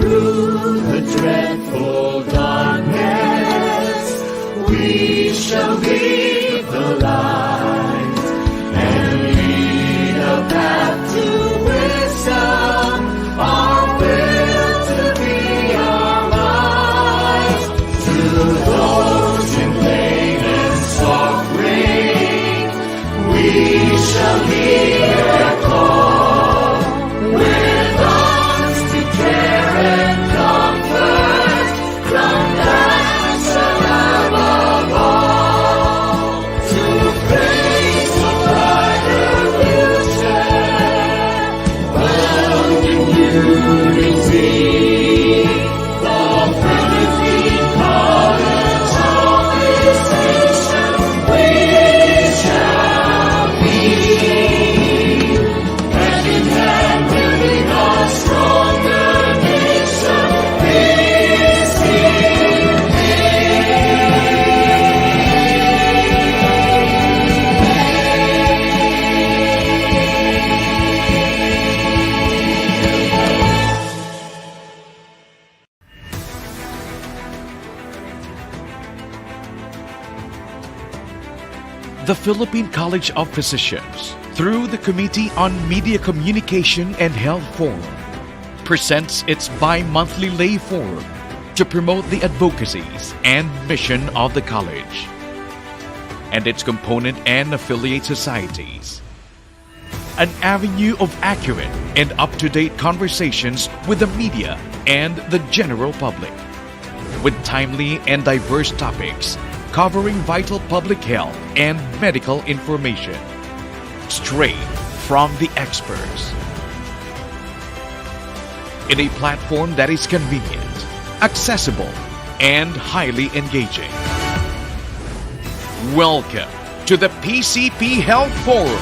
through the dreadful darkness, we shall be the light and lead a path to wisdom. Our will to be our light. To those in pain and suffering, we shall hear a call. With us to care and comfort from that above all. To face a brighter future, bound in unity. The Philippine College of Physicians, we shall be. Hand in hand, building a stronger nation. This The Philippine College of Physicians, through the Committee on Media Communication and Health Forum, presents its bi-monthly lay forum to promote the advocacies and mission of the college and its component and affiliate societies. An avenue of accurate and up-to-date conversations with the media and the general public, with timely and diverse topics covering vital public health and medical information, straight from the experts. In a platform that is convenient, accessible, and highly engaging. Welcome to the PCP Health Forum.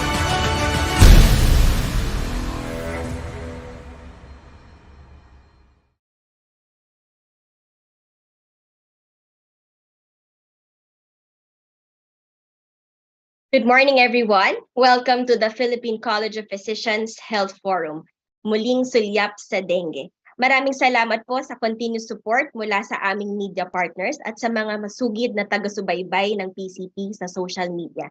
Good morning, everyone. Welcome to the Philippine College of Physicians Health Forum, Muling Sulyap sa Dengue. Maraming salamat po sa continuous support mula sa aming media partners at sa mga masugid na taga-subaybay ng PCP sa social media.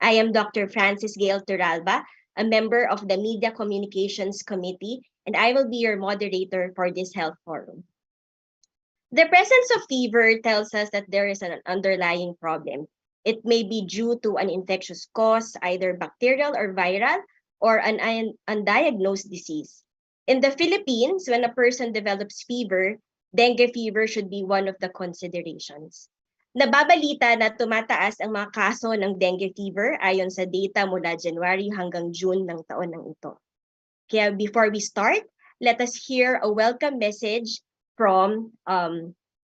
I am Dr. Francis Gail Turalba, a member of the Media Communications Committee, and I will be your moderator for this health forum. The presence of fever tells us that there is an underlying problem. It may be due to an infectious cause, either bacterial or viral, or an undiagnosed disease. In the Philippines, when a person develops fever, dengue fever should be one of the considerations. Nababalita na tumataas ang mga kaso ng dengue fever ayon sa data mula January hanggang June ng taon ng ito. Kaya before we start, let us hear a welcome message from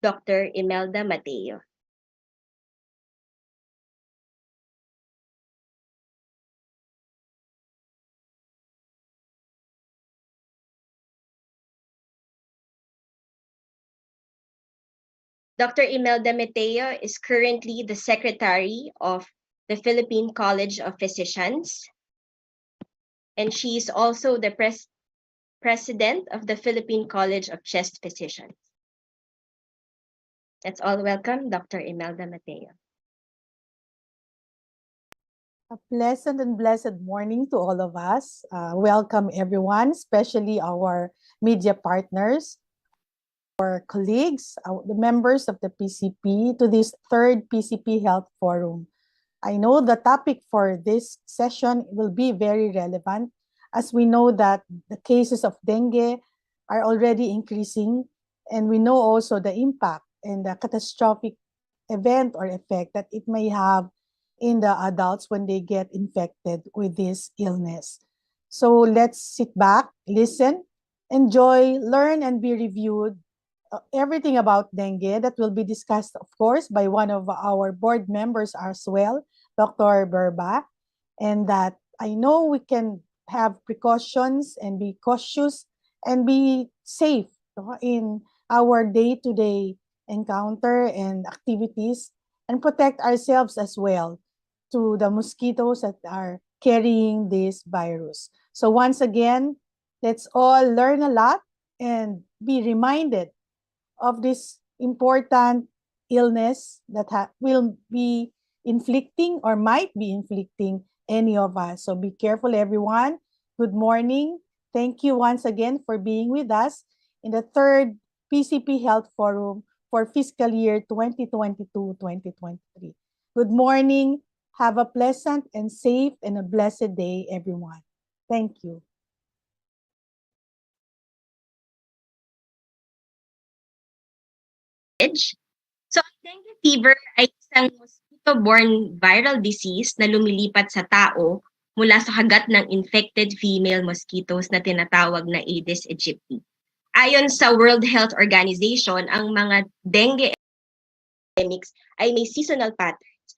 Dr. Imelda Mateo. Dr. Imelda Mateo is currently the Secretary of the Philippine College of Physicians, and she is also the President of the Philippine College of Chest Physicians. That's all. Welcome, Dr. Imelda Mateo. A pleasant and blessed morning to all of us. Welcome everyone, especially our media partners, our colleagues, the members of the PCP, to this third PCP Health Forum. I know the topic for this session will be very relevant, as we know that the cases of dengue are already increasing, and we know also the impact and the catastrophic event or effect that it may have in the adults when they get infected with this illness. So let's sit back, listen, enjoy, learn, and be reviewed everything about dengue that will be discussed, of course, by one of our board members as well, Dr. Berba, and that I know we can have precautions and be cautious and be safe in our day-to-day encounter and activities, and protect ourselves as well to the mosquitoes that are carrying this virus. So once again, let's all learn a lot and be reminded of this important illness that will be inflicting or might be inflicting any of us. So be careful, everyone. Good morning. Thank you once again for being with us in the third PCP Health Forum for fiscal year 2022-2023. Good morning. Have a pleasant and safe and a blessed day, everyone. Thank you. So, ang dengue fever ay isang mosquito-borne viral disease na lumilipat sa tao mula sa kagat ng infected female mosquitoes na tinatawag na Aedes aegypti. Ayon sa World Health Organization, ang mga dengue epidemics ay may seasonal patterns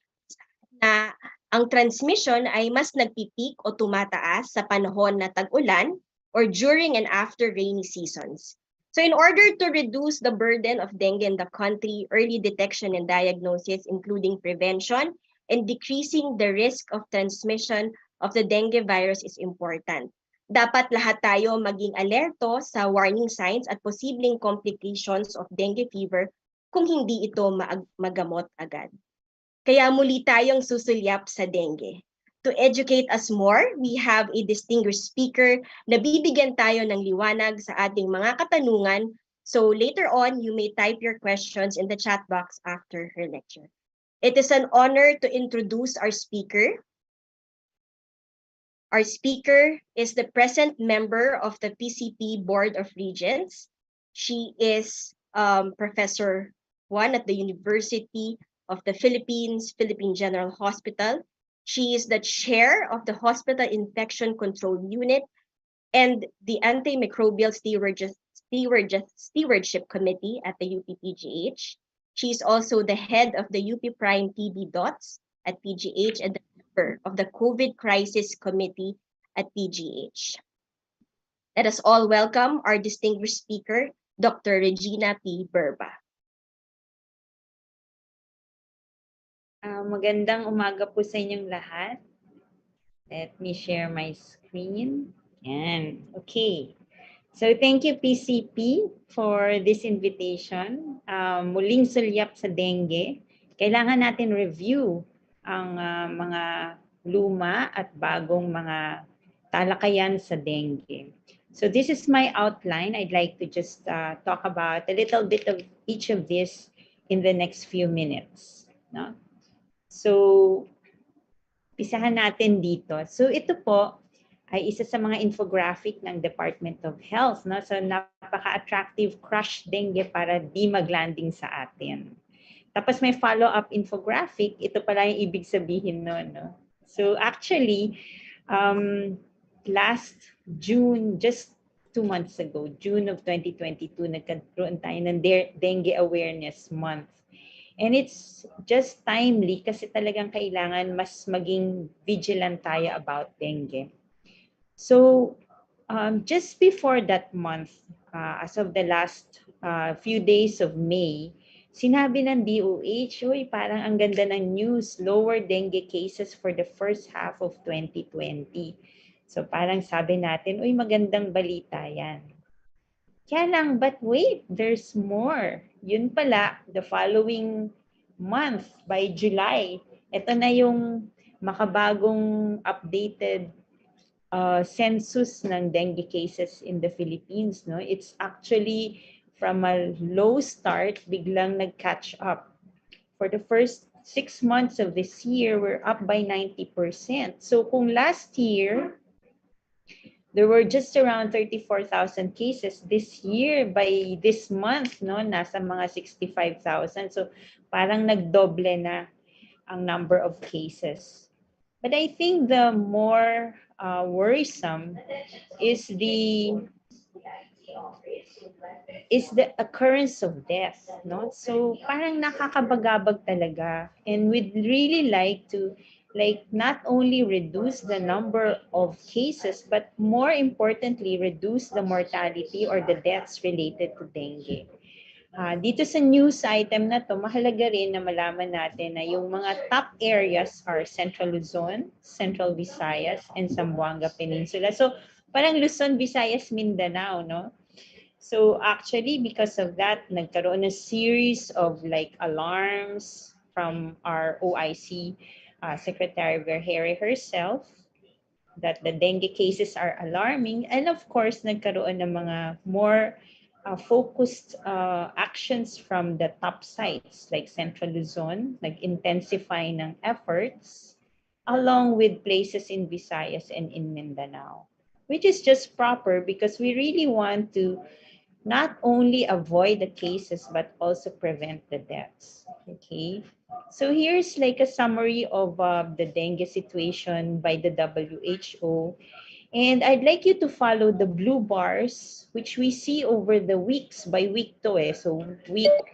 na ang transmission ay mas nagpipik o tumataas sa panahon na tag-ulan or during and after rainy seasons. So in order to reduce the burden of dengue in the country, early detection and diagnosis, including prevention and decreasing the risk of transmission of the dengue virus is important. Dapat lahat tayo maging alerto sa warning signs at posibleng complications of dengue fever kung hindi ito magamot agad. Kaya muli tayong susulyap sa dengue. To educate us more, we have a distinguished speaker na bibigyan tayo ng liwanag sa ating mga katanungan. So later on, you may type your questions in the chat box after her lecture. It is an honor to introduce our speaker. Our speaker is the present member of the PCP Board of Regents. She is Professor 1 at the University of the Philippines, Philippine General Hospital. She is the chair of the Hospital Infection Control Unit and the Antimicrobial Stewardship Committee at the UPPGH. She is also the head of the UP Prime TB DOTS at PGH and the member of the COVID Crisis Committee at PGH. Let us all welcome our distinguished speaker, Dr. Regina P. Berba. Magandang umaga po sa inyong lahat. Let me share my screen. Yan. Okay. So thank you PCP for this invitation. Muling sulyap sa dengue. Kailangan natin review ang mga luma at bagong mga talakayan sa dengue. So this is my outline. I'd like to just talk about a little bit of each of this in the next few minutes. No? So, pisahan natin dito. So, ito po ay isa sa mga infographic ng Department of Health. No? So, napaka-attractive crush dengue para di mag-landing sa atin. Tapos may follow-up infographic. Ito pala yung ibig sabihin nun. No? So, actually, last June, just 2 months ago, June of 2022, nagkaroon tayo ng Dengue Awareness Month. And it's just timely kasi talagang kailangan mas maging vigilant tayo about dengue. So, just before that month, as of the last few days of May, sinabi ng DOH, uy, parang ang ganda ng news, lower dengue cases for the first half of 2020. So parang sabi natin, uy, magandang balita yan. Kaya lang, but wait, there's more. Yun pala, the following month, by July, ito na yung makabagong updated census ng dengue cases in the Philippines. No? It's actually from a low start, biglang nag-catch up. For the first 6 months of this year, we're up by 90%. So kung last year, there were just around 34,000 cases. This year, by this month, no, nasa mga 65,000. So parang nagdoble na ang number of cases. But I think the more worrisome is the occurrence of death. No? So parang nakakabagabag talaga. And we'd really like to not only reduce the number of cases, but more importantly, reduce the mortality or the deaths related to dengue. Dito sa news item na to, mahalaga rin na malaman natin na yung mga top areas are Central Luzon, Central Visayas, and Zamboanga Peninsula. So parang Luzon, Visayas, Mindanao, no? So actually, because of that, nagkaroon a series of like alarms from our OIC Secretary Vergere herself that the dengue cases are alarming. And of course, nagkaroon ng mga more focused actions from the top sites like Central Luzon, nag-intensify ng efforts along with places in Visayas and in Mindanao, which is just proper because we really want to not only avoid the cases but also prevent the deaths. Okay, so here's like a summary of the dengue situation by the WHO, and I'd like you to follow the blue bars which we see over the weeks by week to so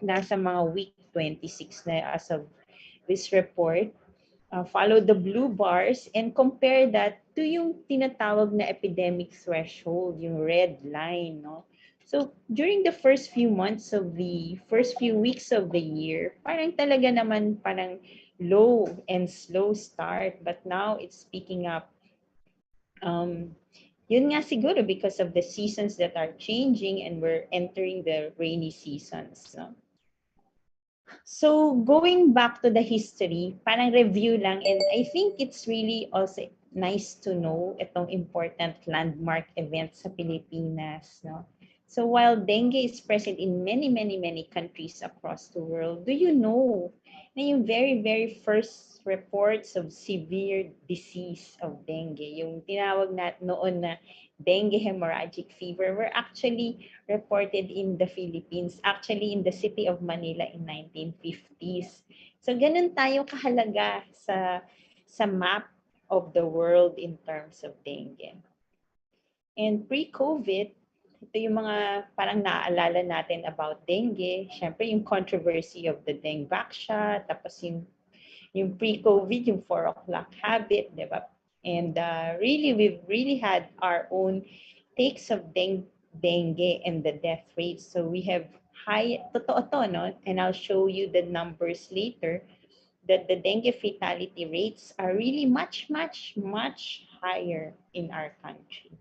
nasa mga week 26 na as of this report. Follow the blue bars and compare that to yung tinatawag na epidemic threshold, yung red line, no? So during the first few months of the first few weeks of the year, parang talaga naman parang low and slow start, but now it's picking up. Yun nga siguro because of the seasons that are changing and we're entering the rainy seasons, no? So going back to the history, parang review lang, and I think it's really also nice to know itong important landmark event sa Pilipinas, no? So while dengue is present in many, many, many countries across the world, do you know na yung very, very first reports of severe disease of dengue, yung tinawag natin noon na dengue hemorrhagic fever, were actually reported in the Philippines, actually in the city of Manila in 1950s. So ganun tayo kahalaga sa map of the world in terms of dengue. And pre-COVID, ito yung mga parang naaalala natin about dengue. Siyempre yung controversy of the dengue vaccine, tapos yung pre-COVID, yung 4 o'clock habit, di ba? And really, we've really had our own takes of dengue and the death rates. So we have high, totoo to, no? And I'll show you the numbers later, that the dengue fatality rates are really much, much, much higher in our country.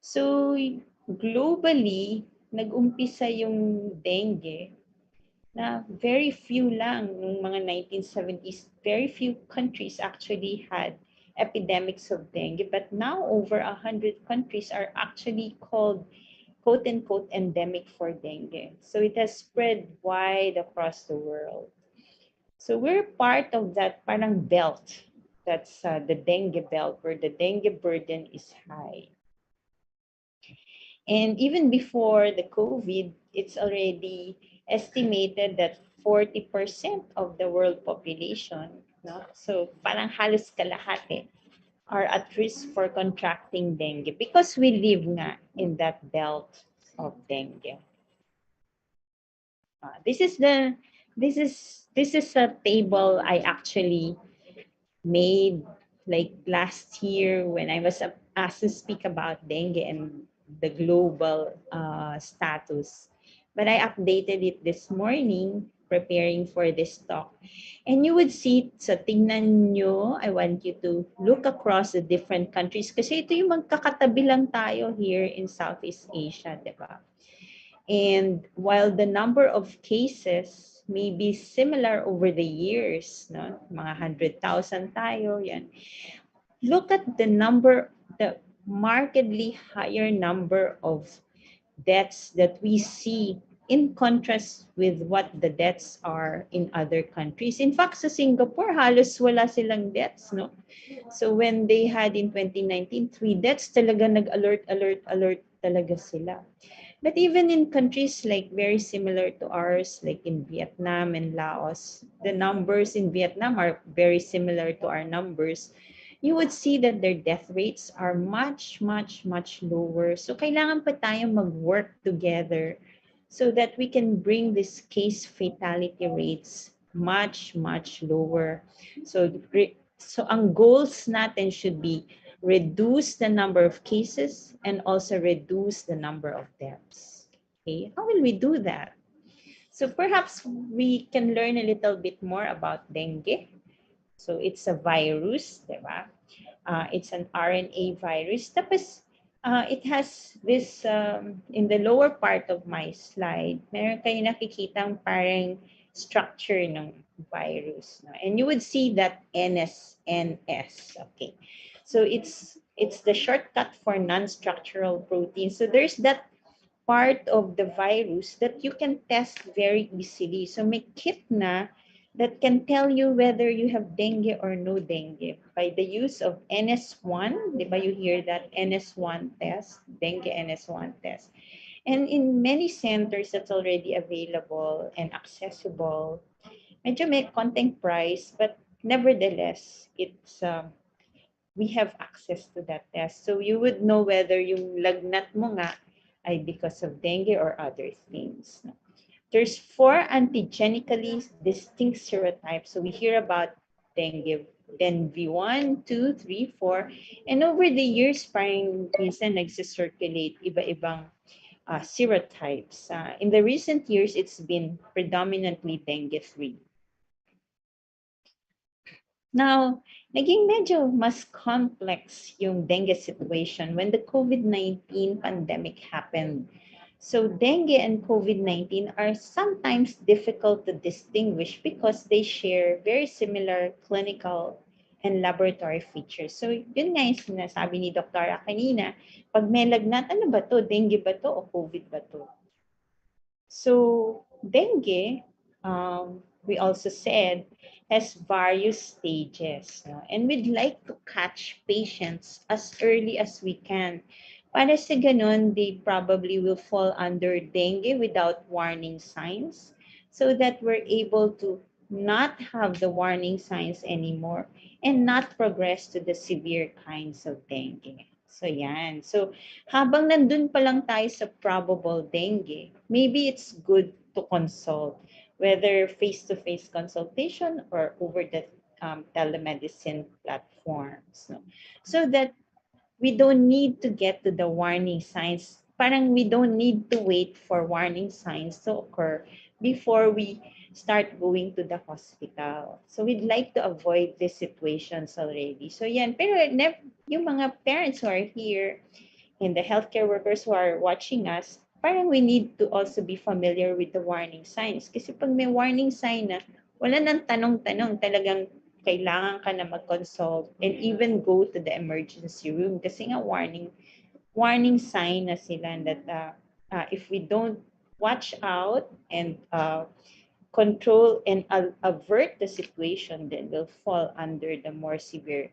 So globally, nag-umpisa yung dengue na very few lang nung mga 1970s, very few countries actually had epidemics of dengue, but now over 100 countries are actually called quote-unquote endemic for dengue. So it has spread wide across the world. So we're part of that parang belt, that's the dengue belt, where the dengue burden is high. And even before the COVID, it's already estimated that 40% of the world population, no? So parang halos kalahati, are at risk for contracting dengue because we live nga in that belt of dengue. This is a table I actually made like last year when I was asked to speak about dengue and the global status. But I updated it this morning preparing for this talk. And you would see, so tingnan nyo, I want you to look across the different countries kasi ito yung magkakatabi lang tayo here in Southeast Asia, di ba? And while the number of cases may be similar over the years, no? Mga 100,000 tayo, yan. Look at the markedly higher number of deaths that we see in contrast with what the deaths are in other countries. In fact, sa Singapore, halos wala silang deaths, no? So when they had in 2019, 3 deaths, talaga nag-alert talaga sila. But even in countries like very similar to ours, like in Vietnam and Laos, the numbers in Vietnam are very similar to our numbers. You would see that their death rates are much, much, much lower. So kailangan pa tayong mag-work together so that we can bring this case fatality rates much, much lower. So ang goals natin should be reduce the number of cases and also reduce the number of deaths. Okay, how will we do that? So perhaps we can learn a little bit more about dengue. So it's a virus, diba? It's an RNA virus. Tapos It has this, in the lower part of my slide, meron kayo nakikitang parang structure ng virus. No? And you would see that NS. Okay. So it's the shortcut for non-structural protein. So there's that part of the virus that you can test very easily. So may kit na that can tell you whether you have dengue or no dengue by the use of NS1. Di ba you hear that NS1 test, dengue NS1 test. And in many centers that's already available and accessible, medyo may konting price, but nevertheless, we have access to that test. So you would know whether yung lagnat mo nga ay because of dengue or other things. There's 4 antigenically distinct serotypes. So we hear about dengue, then V1, 2, 3, 4. And over the years, parang minsan nagsisirculate iba-ibang serotypes. In the recent years, it's been predominantly dengue 3. Now, naging medyo mas complex yung dengue situation when the COVID-19 pandemic happened. So dengue and COVID-19 are sometimes difficult to distinguish because they share very similar clinical and laboratory features. So yun nga yung sinasabi ni Dr. kanina, pag may lagnat, ano ba to? Dengue ba to o COVID ba to? So dengue, we also said, has various stages. No? And we'd like to catch patients as early as we can. Para sa ganun, they probably will fall under dengue without warning signs so that we're able to not have the warning signs anymore and not progress to the severe kinds of dengue. So yan. So habang nandun pa lang tayo sa probable dengue, maybe it's good to consult, whether face-to-face consultation or over the telemedicine platforms. No? So that we don't need to get to the warning signs. Parang we don't need to wait for warning signs to occur before we start going to the hospital. So we'd like to avoid these situations already. So yan, pero yung mga parents who are here and the healthcare workers who are watching us, parang we need to also be familiar with the warning signs. Kasi pag may warning sign na, wala nang tanong-tanong, talagang kailangan ka na mag-consult and even go to the emergency room kasi nga warning sign na sila that if we don't watch out and control and avert the situation, then we'll fall under the more severe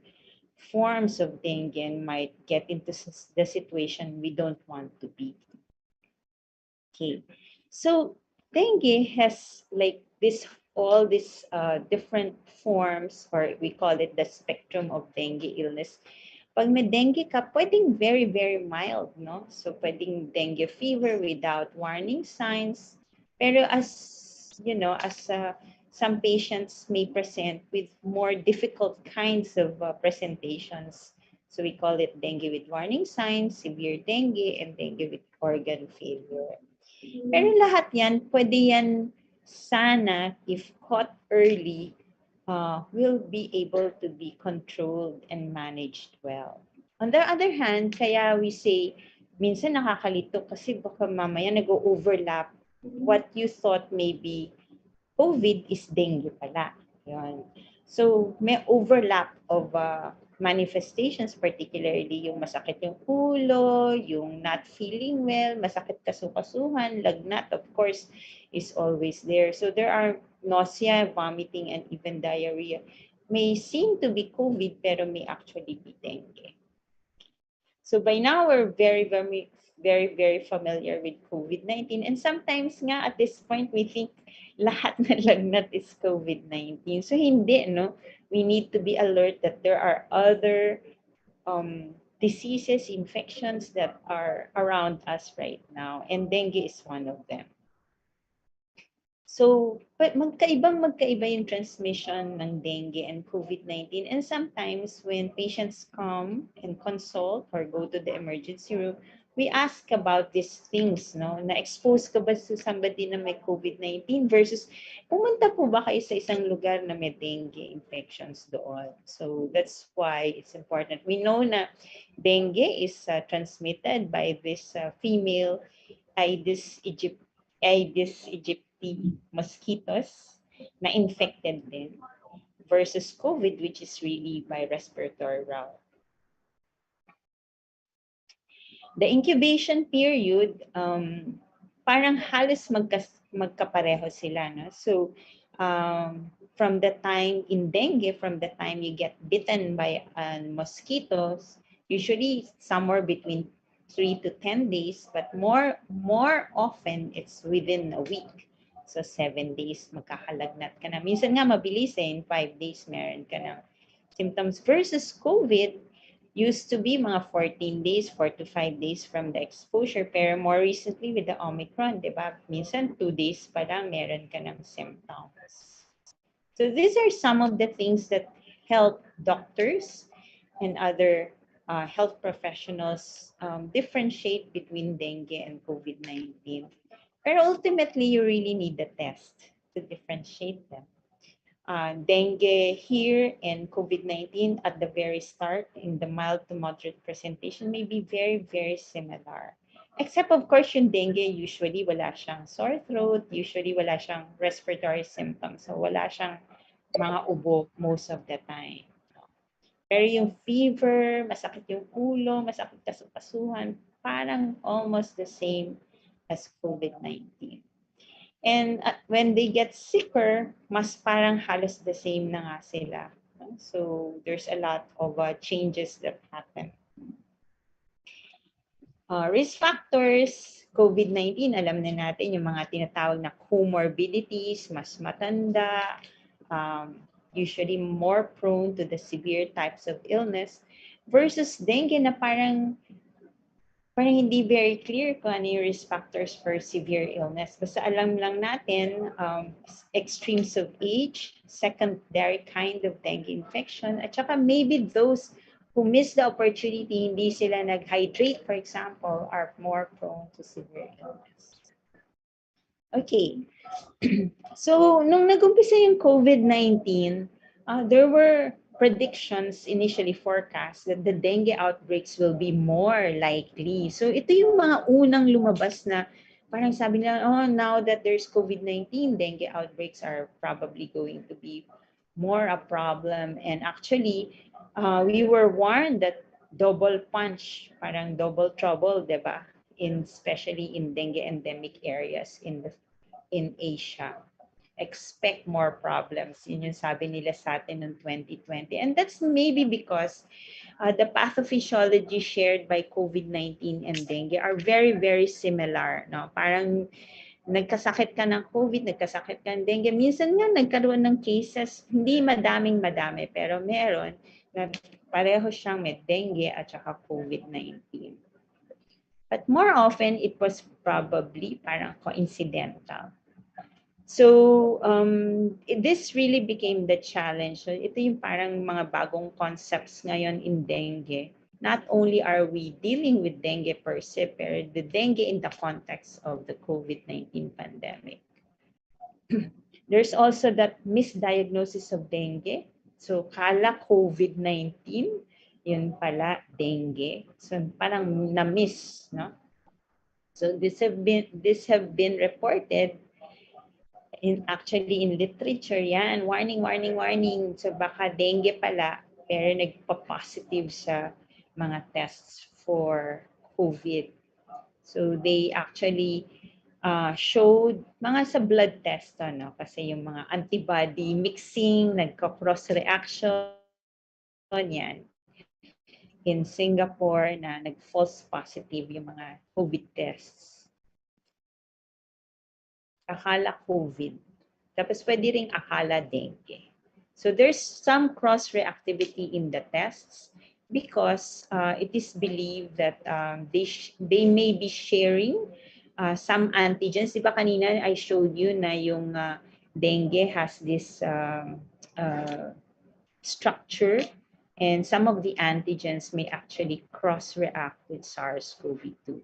forms of dengue and might get into the situation we don't want to be. Okay, so dengue has like all these different forms, or we call it the spectrum of dengue illness. Pag may dengue ka, pwedeng very, very mild, no? So pwedeng dengue fever without warning signs. Pero as, you know, some patients may present with more difficult kinds of presentations. So we call it dengue with warning signs, severe dengue, and dengue with organ failure. Pero lahat yan, pwede yan sana, if caught early, will be able to be controlled and managed well. On the other hand, kaya we say, minsan nakakalito kasi baka mamaya nag-overlap. What you thought may be COVID is dengue pala. Yun. So may overlap of manifestations, particularly yung masakit yung ulo, yung not feeling well, masakit kasukasuhan, lagnat, of course, is always there. So there are nausea, vomiting, and even diarrhea. May seem to be COVID, pero may actually be dengue. So by now, we're very, very, very, very familiar with COVID-19. And sometimes nga at this point, we think lahat na lagnat is COVID-19. So hindi, no? We need to be alert that there are other diseases, infections that are around us right now. And dengue is one of them. So, but magkaiba yung transmission ng dengue and COVID-19. And sometimes when patients come and consult or go to the emergency room, we ask about these things, no? Na-expose ka ba sa somebody na may COVID-19 versus pumunta po ba kayo sa isang lugar na may dengue infections doon? So that's why it's important. We know na dengue is transmitted by this female Aedes aegypti mosquitoes na infected din versus COVID, which is really by respiratory route. The incubation period, parang halos magkapareho sila. No? So, from the time in dengue, from the time you get bitten by mosquitoes, usually somewhere between 3 to 10 days, but more often it's within a week. So 7 days, magkakalagnat ka na. Minsan nga mabilis in 5 days meron ka na symptoms versus COVID, used to be mga 14 days, 4 to 5 days from the exposure. Pero more recently with the Omicron, di ba? Minsan 2 days pa lang meron ka ng symptoms. So these are some of the things that help doctors and other health professionals differentiate between dengue and COVID-19. Pero ultimately, you really need the test to differentiate them. Dengue here and COVID-19 at the very start in the mild to moderate presentation may be very, very similar. Except of course yung dengue, usually wala siyang sore throat, usually wala siyang respiratory symptoms. So wala siyang mga ubo most of the time. Pero yung fever, masakit yung ulo, masakit kasukasuhan, parang almost the same as COVID-19. And when they get sicker, mas parang halos the same na nga sila. So there's a lot of changes that happen. Risk factors, COVID-19, alam na natin yung mga tinatawag na comorbidities, mas matanda, usually more prone to the severe types of illness versus dengue na parang hindi very clear kung ano yung risk factors for severe illness. Basta alam lang natin extremes of age, secondary kind of dengue infection, at saka maybe those who miss the opportunity, hindi sila nag-hydrate, for example, are more prone to severe illness. Okay. So, nung nag-umpisa yung COVID-19, there were predictions initially forecast that the dengue outbreaks will be more likely. So ito yung mga unang lumabas na parang sabi nila, oh, now that there's COVID-19, dengue outbreaks are probably going to be more a problem. And actually, we were warned that double punch, parang double trouble, di ba? Especially in dengue endemic areas in Asia. Expect more problems. Yun yung sabi nila sa atin noong 2020. And that's maybe because the pathophysiology shared by COVID-19 and dengue are very, very similar. No? Parang nagkasakit ka ng COVID, nagkasakit ka ng dengue. Minsan nga nagkaroon ng cases, hindi madami, pero meron na pareho siyang may dengue at saka COVID-19. But more often, it was probably parang coincidental. So this really became the challenge. So ito yung parang mga bagong concepts ngayon in dengue. Not only are we dealing with dengue per se, pero the dengue in the context of the COVID-19 pandemic. There's also that misdiagnosis of dengue. So kala COVID-19, yun pala dengue. So parang na-miss, no? So this have been reported actually in literature yan, warning. So baka dengue pala, pero nagpa-positive sa mga tests for COVID. So they actually showed mga sa blood test, no? Kasi yung mga antibody mixing, nagka-cross reaction yan. In Singapore na nag-false positive yung mga COVID tests. Akala COVID. Tapos pwede ring akala dengue. So there's some cross-reactivity in the tests because it is believed that they may be sharing some antigens. Diba kanina I showed you na yung dengue has this structure And some of the antigens may actually cross-react with SARS-CoV-2,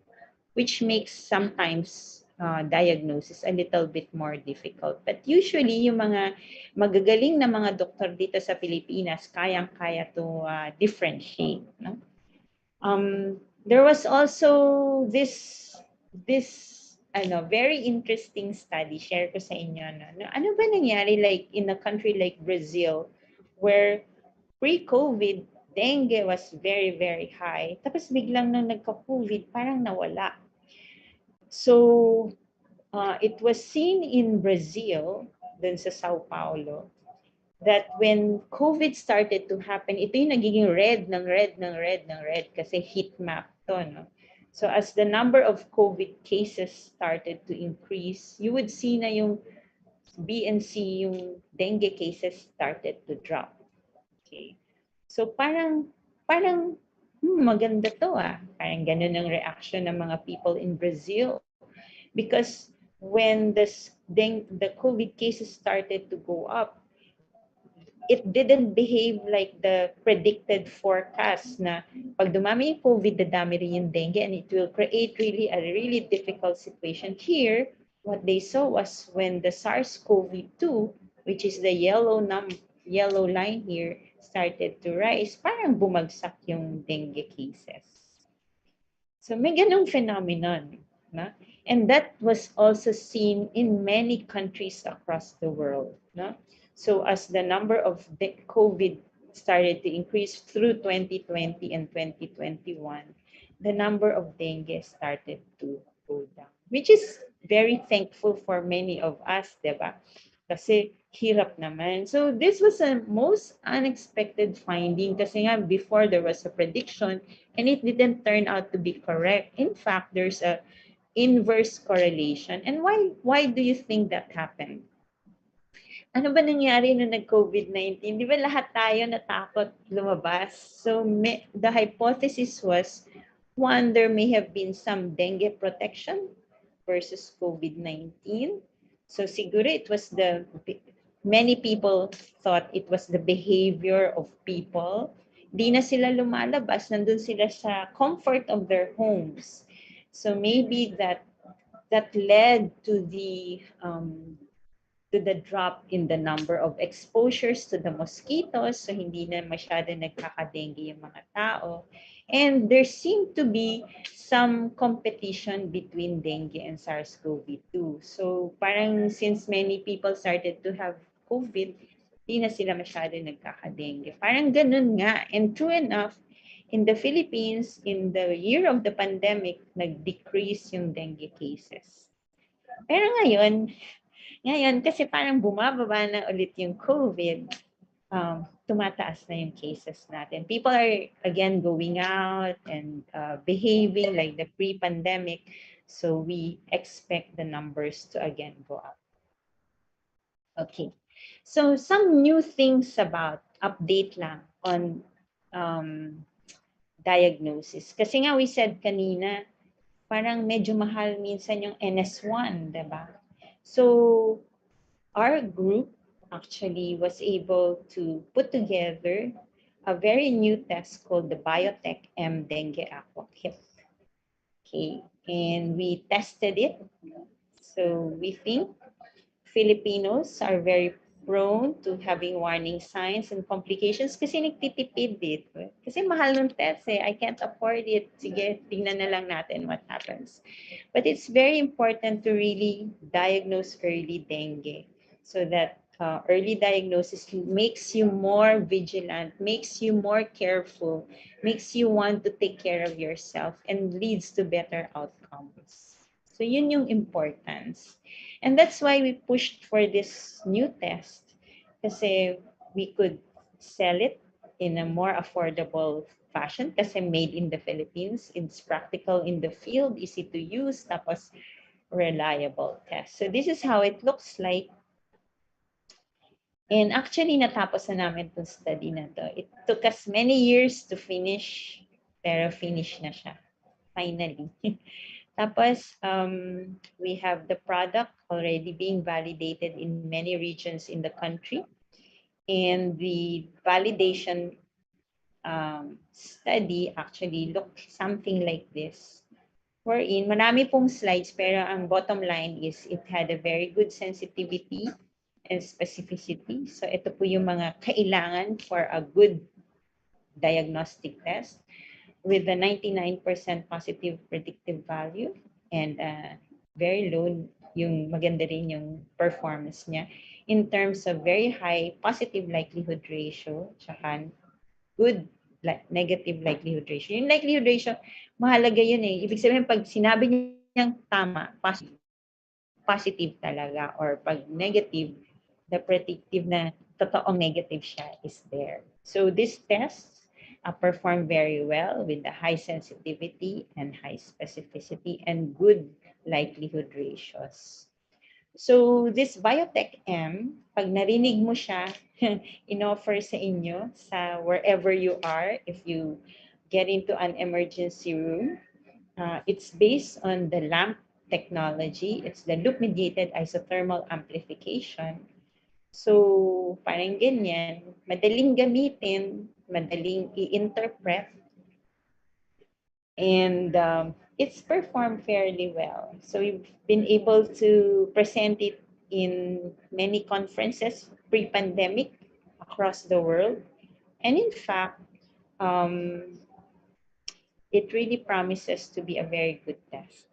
which makes sometimes diagnosis a little bit more difficult. But usually, yung mga magagaling na mga doktor dito sa Pilipinas, kayang-kaya to differentiate. No? There was also this very interesting study, share ko sa inyo. Ano ba nangyari like in a country like Brazil, where pre-COVID, dengue was very, very high. Tapos biglang nang nagka-COVID, parang nawala. So, it was seen in Brazil, dun sa Sao Paulo, that when COVID started to happen, ito yung nagiging red ng red ng red ng red kasi heat map to, no? So as the number of COVID cases started to increase, you would see na yung BNC, yung dengue cases started to drop. Okay. So parang maganda to ah. Parang ganun ang reaction ng mga people in Brazil. Because when the COVID cases started to go up, it didn't behave like the predicted forecast na pag dumami yung COVID, dadami rin yung dengue, and it will create really a really difficult situation. Here, what they saw was when the SARS-CoV-2, which is the yellow line here, started to rise, parang bumagsak yung dengue cases. So may ganong phenomenon. Na? And that was also seen in many countries across the world. No? So as the number of COVID started to increase through 2020 and 2021, the number of dengue started to go down, which is very thankful for many of us, diba? Kasi hirap naman. So this was a most unexpected finding kasi nga before there was a prediction and it didn't turn out to be correct. In fact, there's a inverse correlation. And why do you think that happened? Ano ba nangyari nung nag-COVID-19? Di ba lahat tayo natakot lumabas? So the hypothesis was, one, there may have been some dengue protection versus COVID-19. So siguro it was many people thought it was the behavior of people. Di na sila lumalabas, nandun sila sa comfort of their homes. So maybe that led to the drop in the number of exposures to the mosquitoes. So hindi na masyado nagkakadengue yung mga tao. And there seemed to be some competition between dengue and SARS-CoV-2. So parang since many people started to have COVID, hindi na sila masyado nagkakadengue. Parang ganun nga. And true enough, in the Philippines, in the year of the pandemic, nag-decrease yung dengue cases. Pero ngayon, kasi parang bumababa na ulit yung COVID, tumataas na yung cases natin. People are again going out and behaving like the pre-pandemic. So we expect the numbers to again go up. Okay. So some new things about update lang on diagnosis. Kasi nga we said kanina, parang medyo mahal minsan yung NS1, diba? So our group actually was able to put together a very new test called the Biotech M Dengue Aqua Kit. Okay, and we tested it. So we think Filipinos are very prone to having warning signs and complications kasi nagtitipid dito. Kasi mahal ng test eh. I can't afford it. Sige, tingnan na lang natin what happens. But it's very important to really diagnose early dengue so that early diagnosis makes you more vigilant, makes you more careful, makes you want to take care of yourself and leads to better outcomes. So yun yung importance. And that's why we pushed for this new test kasi we could sell it in a more affordable fashion kasi made in the Philippines. It's practical in the field, easy to use, tapos reliable test. So this is how it looks like. And actually, natapos na namin itong study na to. It took us many years to finish, pero finish na siya, finally. Tapos, we have the product already being validated in many regions in the country. And the validation study actually looked something like this. Wherein, marami pong slides, pero ang bottom line is it had a very good sensitivity and specificity. So ito po yung mga kailangan for a good diagnostic test with a 99% positive predictive value and very low, yung maganda rin yung performance niya in terms of very high positive likelihood ratio tsaka good negative likelihood ratio. Yung likelihood ratio, mahalaga yun eh. Ibig sabihin, pag sinabi niyang tama, positive talaga, or pag negative, the predictive na totoong negative siya is there. So this test performed very well with the high sensitivity and high specificity and good likelihood ratios. So this Biotech M, pag narinig mo siya, in-offer sa inyo sa wherever you are, if you get into an emergency room, it's based on the LAMP technology. It's the loop-mediated isothermal amplification. So parang ganyan, madaling gamitin, madaling i-interpret, and it's performed fairly well. So we've been able to present it in many conferences pre-pandemic across the world. And in fact, it really promises to be a very good test.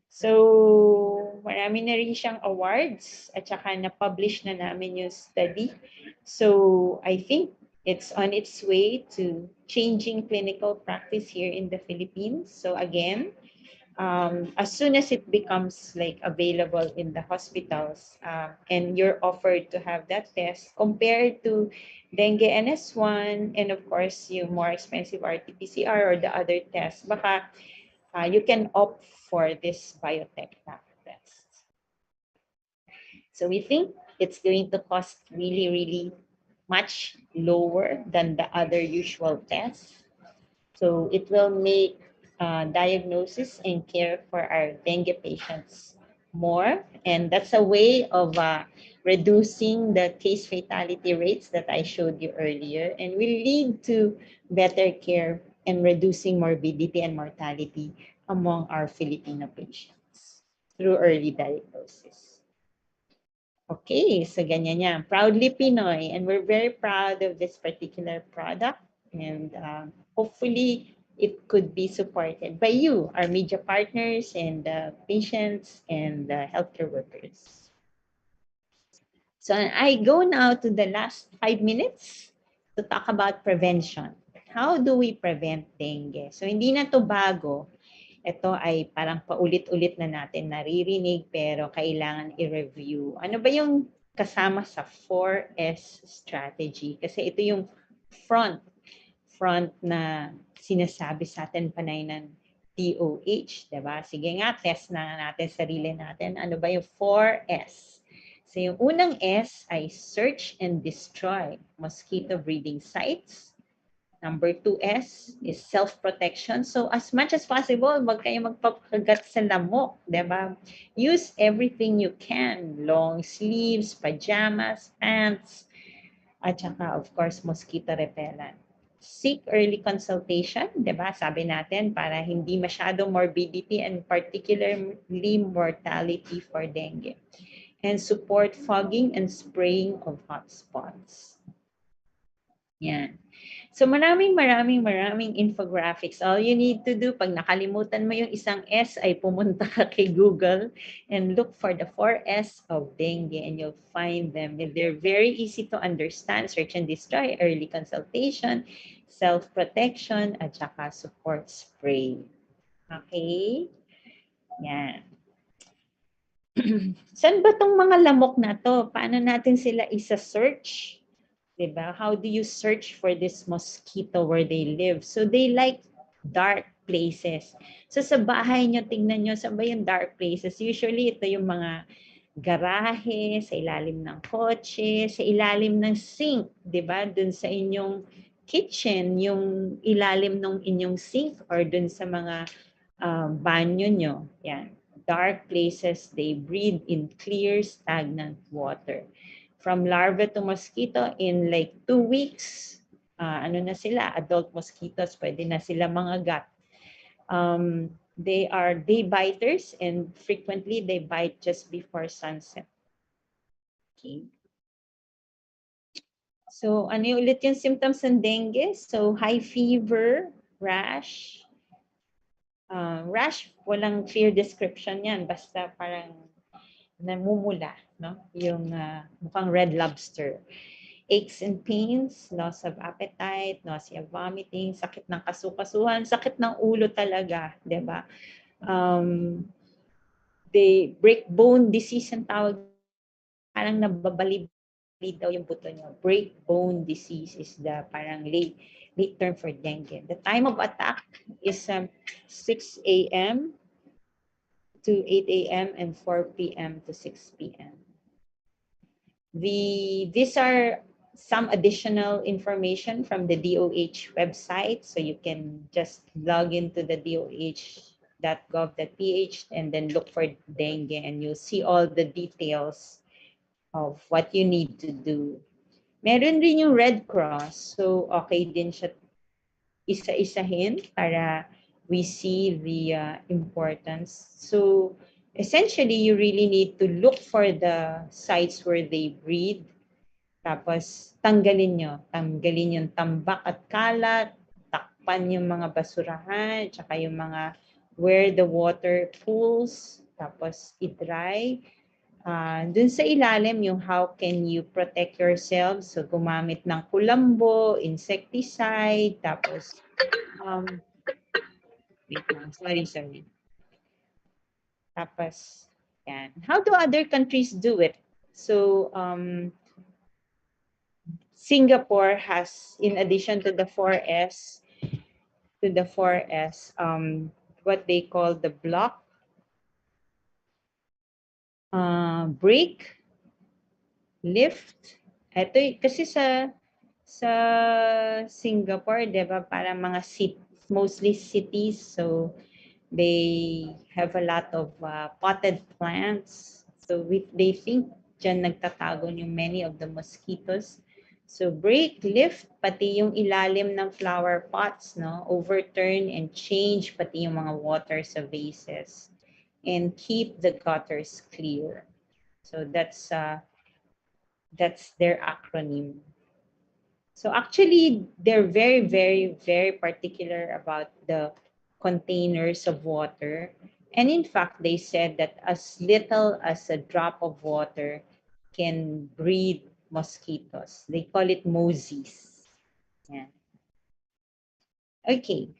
So marami na rin siyang awards at saka na-publish na namin yung study. So I think it's on its way to changing clinical practice here in the Philippines. So again, as soon as it becomes like available in the hospitals and you're offered to have that test compared to dengue NS1 and of course yung more expensive RT-PCR or the other tests, baka you can opt for this biotech test. So we think it's going to cost really, really much lower than the other usual tests. So it will make diagnosis and care for our dengue patients more. And that's a way of reducing the case fatality rates that I showed you earlier and will lead to better care and reducing morbidity and mortality among our Filipino patients through early diagnosis. Okay, so ganyan yan. Proudly Pinoy, and we're very proud of this particular product, and hopefully it could be supported by you, our media partners, and patients and healthcare workers. So I go now to the last 5 minutes to talk about prevention. How do we prevent dengue? So hindi na to bago. Ito ay parang paulit-ulit na natin naririnig pero kailangan i-review. Ano ba yung kasama sa 4S strategy? Kasi ito yung front na sinasabi sa atin panay ng DOH, diba? Sige nga, test na natin sarili natin. Ano ba yung 4S? So yung unang S ay search and destroy mosquito breeding sites. Number 2S is self-protection. So as much as possible, wag kayo magpapakagat sa lamok, diba? Use everything you can. Long sleeves, pajamas, pants, at saka of course, mosquito repellent. Seek early consultation, diba? Sabi natin, para hindi masyadong morbidity and particularly mortality for dengue. And support fogging and spraying of hotspots. Yan. So maraming infographics. All you need to do, pag nakalimutan mo yung isang S, ay pumunta ka kay Google and look for the 4S of dengue and you'll find them. They're very easy to understand. Search and destroy, early consultation, self-protection, at saka support spray. Okay? Yan. Saan ba tong mga lamok na to? Paano natin sila isa-search? Diba? How do you search for this mosquito where they live? So they like dark places. So sa bahay nyo, tingnan nyo, saan ba yung dark places? Usually ito yung mga garahe, sa ilalim ng kotse, sa ilalim ng sink, diba? Dun sa inyong kitchen, yung ilalim ng inyong sink or dun sa mga banyo nyo. Yan. Dark places, they breed in clear, stagnant water. From larva to mosquito in like 2 weeks, ano na sila, adult mosquitoes, pwede na sila mangagat. They are day biters and frequently they bite just before sunset. Okay. So, ano yung ulit yung symptoms ng dengue? So, high fever, rash. Rash, walang clear description yan. Basta parang namumula, no? Yung mukhang red lobster. Aches and pains, loss of appetite, nausea, vomiting, sakit ng kasukasuhan, sakit ng ulo talaga, di ba? They break bone disease ang tawag, parang nababalib daw yung buto nyo. Break bone disease is the parang late term for dengue. The time of attack is 6 a.m. to 8 a.m. and 4 p.m. to 6 p.m. These are some additional information from the DOH website. So you can just log into the doh.gov.ph and then look for dengue and you'll see all the details of what you need to do. Meron rin yung Red Cross. So okay din siya isa-isahin para we see the importance. So essentially, you really need to look for the sites where they breed. Tapos tanggalin yung tambak at kalat, takpan yung mga basurahan, tsaka yung mga where the water pools, tapos i-dry. Dun sa ilalim yung how can you protect yourself. So gumamit ng kulambo, insecticide, tapos wait lang, sorry. Tapos yan. How do other countries do it? So Singapore has, in addition to the 4S, what they call the block, break, lift. Ito kasi sa Singapore, 'di ba, para mga mostly cities, so they have a lot of potted plants. So they think dyan nagtatago yung many of the mosquitoes. So break, lift, pati yung ilalim ng flower pots, no? Overturn and change pati yung mga water sa vases. And keep the gutters clear. So that's their acronym. So actually, they're very, very, very particular about the containers of water. And in fact, they said that as little as a drop of water can breed mosquitoes. They call it mosies. Yeah. Okay.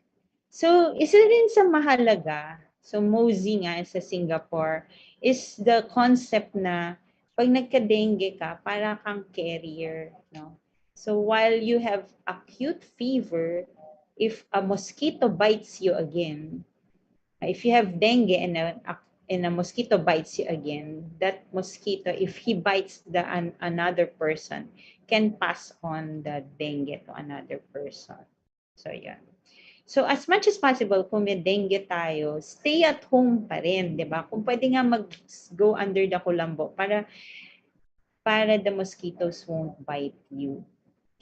So, isa rin sa mahalaga, so mosey nga sa Singapore, is the concept na pag nagka-dengue ka, para kang carrier. No? So, while you have acute fever, if a mosquito bites you again, if you have dengue and a mosquito bites you again, that mosquito, if he bites another person, can pass on the dengue to another person. So, yeah. So, as much as possible, kung may dengue tayo, stay at home pa rin, di ba? Kung pwede nga go under the kulambo para the mosquitoes won't bite you.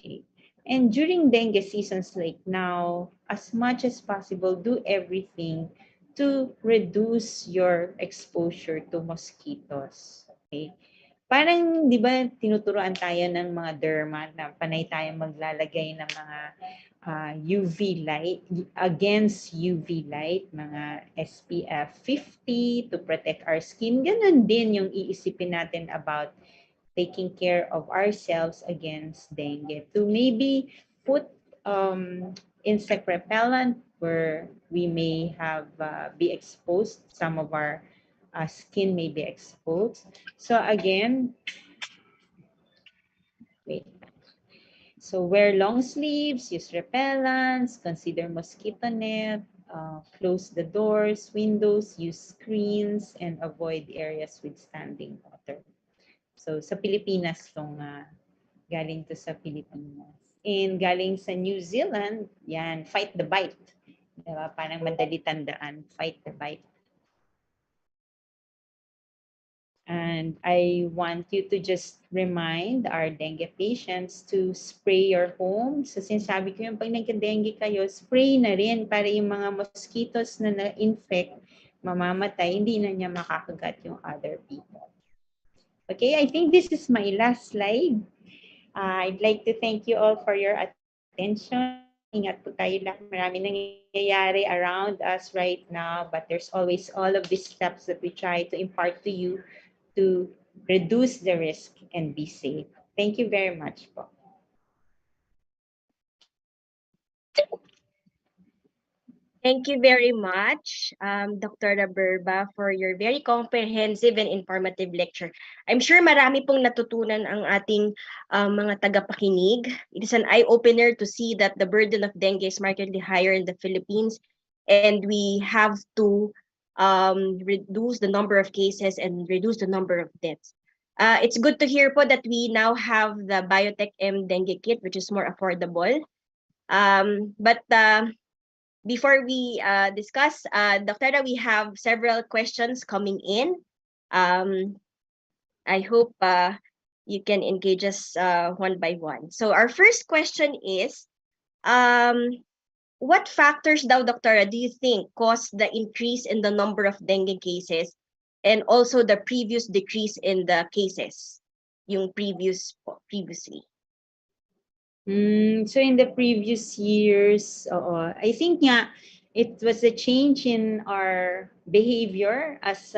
Okay. And during dengue seasons like now, as much as possible, do everything to reduce your exposure to mosquitoes. Okay? Parang, di ba, tinuturuan tayo ng mga derma na panay tayong maglalagay ng mga UV light, against UV light, mga SPF 50 to protect our skin. Ganun din yung iisipin natin about taking care of ourselves against dengue. To maybe put insect repellent where we may have be exposed, some of our skin may be exposed. So again, wait. So wear long sleeves, use repellents, consider mosquito net, close the doors, windows, use screens, and avoid areas with standing water. So sa Pilipinas tong galing to sa Pilipinas. And galing sa New Zealand, yan, fight the bite. Diba? Parang madali tandaan, fight the bite. And I want you to just remind our dengue patients to spray your home. So sinasabi ko yung pag nagka-dengue kayo, spray na rin para yung mga mosquitoes na na-infect, mamamatay, hindi na niya makakagat yung other people. Okay, I think this is my last slide. I'd like to thank you all for your attention. Ingat po tayo lahat. Marami nangyayari around us right now, but there's always all of these steps that we try to impart to you to reduce the risk and be safe. Thank you very much po. Thank you very much, Dr. Raberba, for your very comprehensive and informative lecture. I'm sure marami pong natutunan ang ating mga tagapakinig. It is an eye-opener to see that the burden of dengue is markedly higher in the Philippines, and we have to reduce the number of cases and reduce the number of deaths. It's good to hear po that we now have the Biotech M dengue kit, which is more affordable. But before we discuss, Dr. we have several questions coming in. I hope you can engage us one by one. So our first question is, what factors daw, Dr. do you think caused the increase in the number of dengue cases and also the previous decrease in the cases, yung previously? So in the previous years, I think nga, it was a change in our behavior as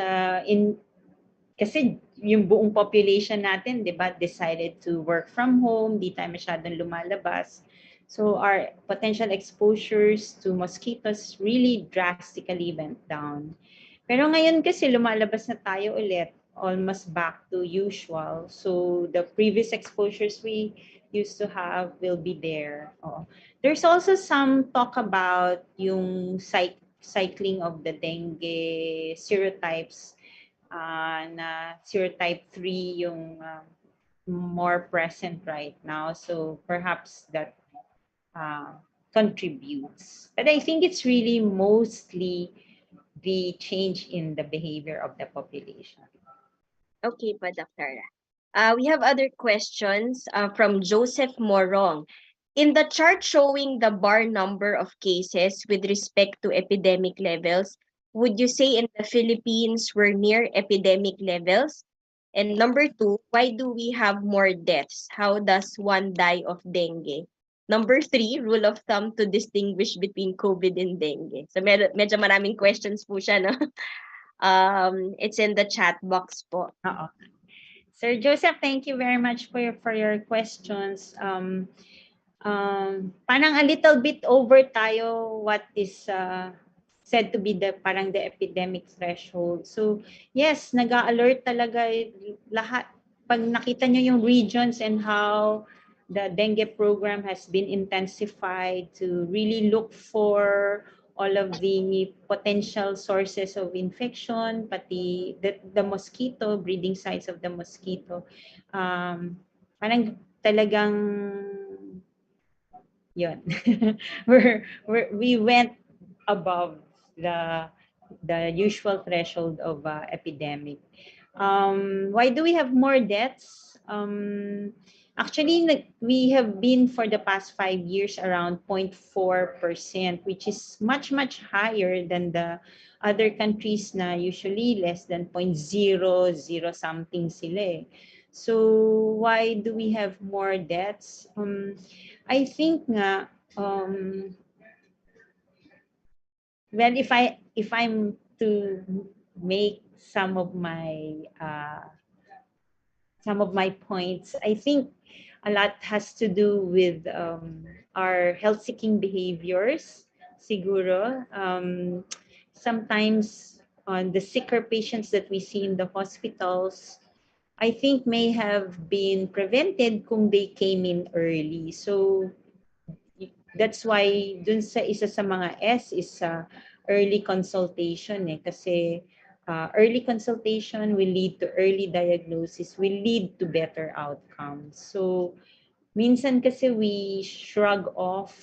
kasi yung buong population natin, di ba, decided to work from home, di tayo masyadong lumalabas. So our potential exposures to mosquitoes really drastically went down. Pero ngayon kasi lumalabas na tayo ulit, almost back to usual. So the previous exposures we used to have will be there. There's also some talk about yung cycling of the dengue serotypes, na serotype 3 yung more present right now. So perhaps that contributes. But I think it's really mostly the change in the behavior of the population. Okay pa, Dr. We have other questions from Joseph Morong. In the chart showing the bar number of cases with respect to epidemic levels, would you say in the Philippines we're near epidemic levels? And number 2, why do we have more deaths? How does one die of dengue? Number 3, rule of thumb to distinguish between COVID and dengue. So medyo maraming questions po siya, no? It's in the chat box po. Sir Joseph, thank you very much for your questions. Parang a little bit over tayo what is said to be the epidemic threshold. So yes, nag-a-alert talaga lahat. Pag nakita nyo yung regions and how the dengue program has been intensified to really look for all of the potential sources of infection, pati the mosquito, breeding sites of the mosquito. Parang talagang yun. We went above the usual threshold of epidemic. Why do we have more deaths? Actually, we have been for the past 5 years around 0.4%, which is much, much higher than the other countries na usually less than 0.00 something sila. So why do we have more deaths? I think nga, well, if I'm to make some of my points, I think a lot has to do with our health-seeking behaviors. Siguro, sometimes on the sicker patients that we see in the hospitals, I think may have been prevented kung they came in early. So that's why dun sa isa sa mga S is early consultation kasi early consultation will lead to early diagnosis, will lead to better outcomes. So minsan kasi we shrug off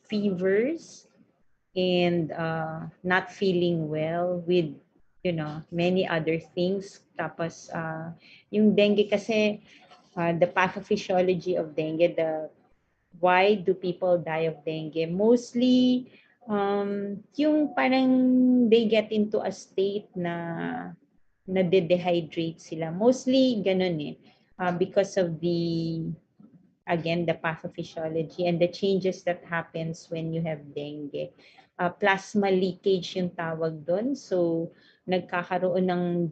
fevers and not feeling well with many other things. Tapos, yung dengue kasi, the pathophysiology of dengue, why do people die of dengue? Mostly, yung parang they get into a state na nade-dehydrate sila. Mostly ganun because of the pathophysiology and the changes that happens when you have dengue. Plasma leakage yung tawag doon. So, nagkakaroon ng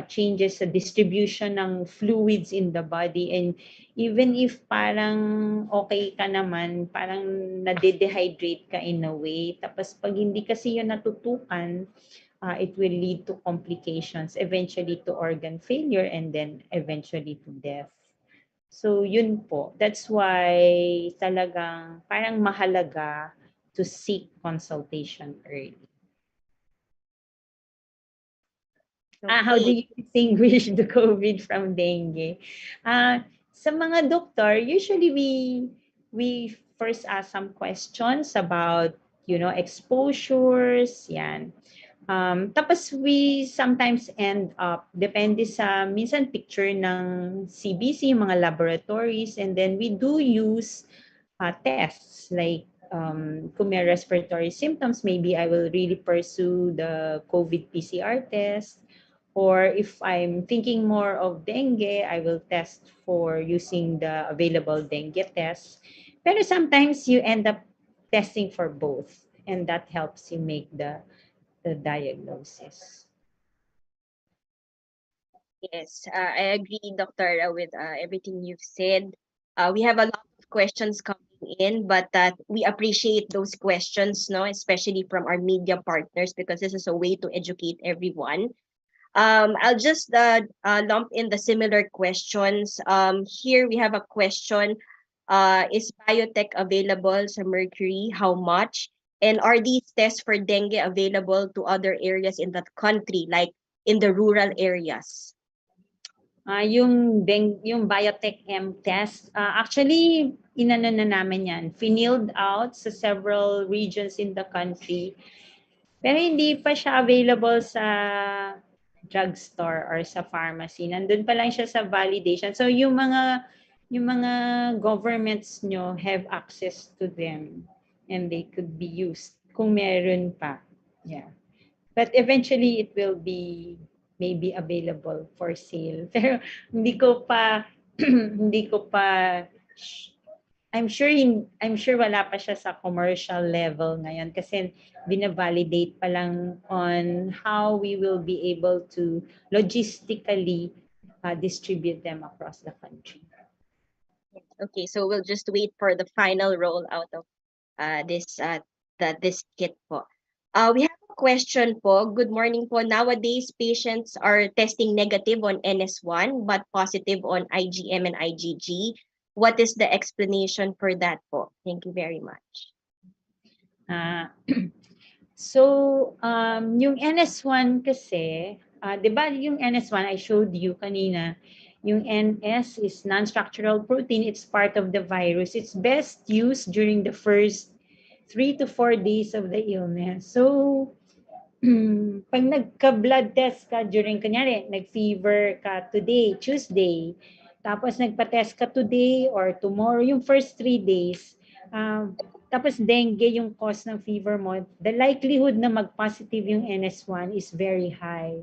changes sa distribution ng fluids in the body, and even if parang okay ka naman, parang nade-dehydrate ka in a way. Tapos pag hindi kasi yun natutukan, it will lead to complications, eventually to organ failure, and then eventually to death. So yun po. That's why talagang parang mahalaga to seek consultation early. How do you distinguish the COVID from dengue? Sa mga doktor, usually we first ask some questions about, exposures, yan. Tapos we sometimes end up, depende sa minsan picture ng CBC, mga laboratories, and then we do use tests like kung may respiratory symptoms, maybe I will really pursue the COVID PCR test. Or if I'm thinking more of dengue, I will test for using the available dengue tests. Pero sometimes you end up testing for both, and that helps you make the diagnosis. Yes, I agree, Doctor, with everything you've said. We have a lot of questions coming in, but we appreciate those questions, no, especially from our media partners, because this is a way to educate everyone. I'll just lump in the similar questions. Here we have a question. Is biotech available sa Mercury? How much? And are these tests for dengue available to other areas in that country, like in the rural areas? Yung biotech M test, actually, inano na namin yan. Finilled out sa several regions in the country. Pero hindi pa siya available sa drugstore or sa pharmacy. Nandun pa lang siya sa validation. So yung mga governments nyo have access to them, and they could be used kung meron pa. Yeah. But eventually it will be maybe available for sale. Pero hindi ko pa I'm sure wala pa siya sa commercial level ngayon kasi bina-validate pa lang on how we will be able to logistically distribute them across the country. Okay, so we'll just wait for the final rollout of this kit po. We have a question po. Good morning po. Nowadays, patients are testing negative on NS1 but positive on IgM and IgG. What is the explanation for that po? Thank you very much. So, yung NS1 kasi, di ba yung NS1 I showed you kanina, yung NS is non-structural protein. It's part of the virus. It's best used during the first 3 to 4 days of the illness. So, pag nagka-blood test ka during, kunyari, nag-fever ka today, Tuesday, tapos nagpa-test ka today or tomorrow, yung first 3 days, tapos dengue yung cause ng fever mo, the likelihood na mag-positive yung NS1 is very high.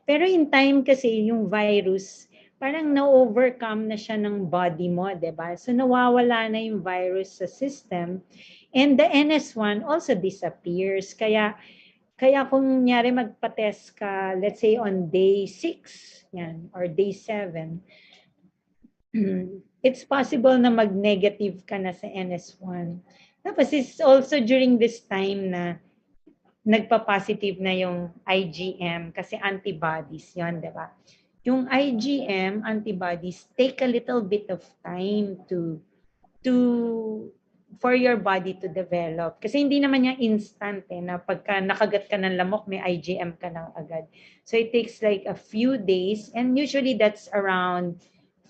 Pero in time kasi yung virus, parang na-overcome na siya ng body mo, diba? So nawawala na yung virus sa system, and the NS1 also disappears. Kaya kung nyari magpa-test ka, let's say on day 6, yan, or day 7, it's possible na mag-negative ka na sa NS1. Tapos it's also during this time na nagpa-positive na yung IgM kasi antibodies yon, di ba? Yung IgM antibodies take a little bit of time for your body to develop. Kasi hindi naman yung instant na pagka nakagat ka ng lamok, may IgM ka lang agad. So it takes like a few days, and usually that's around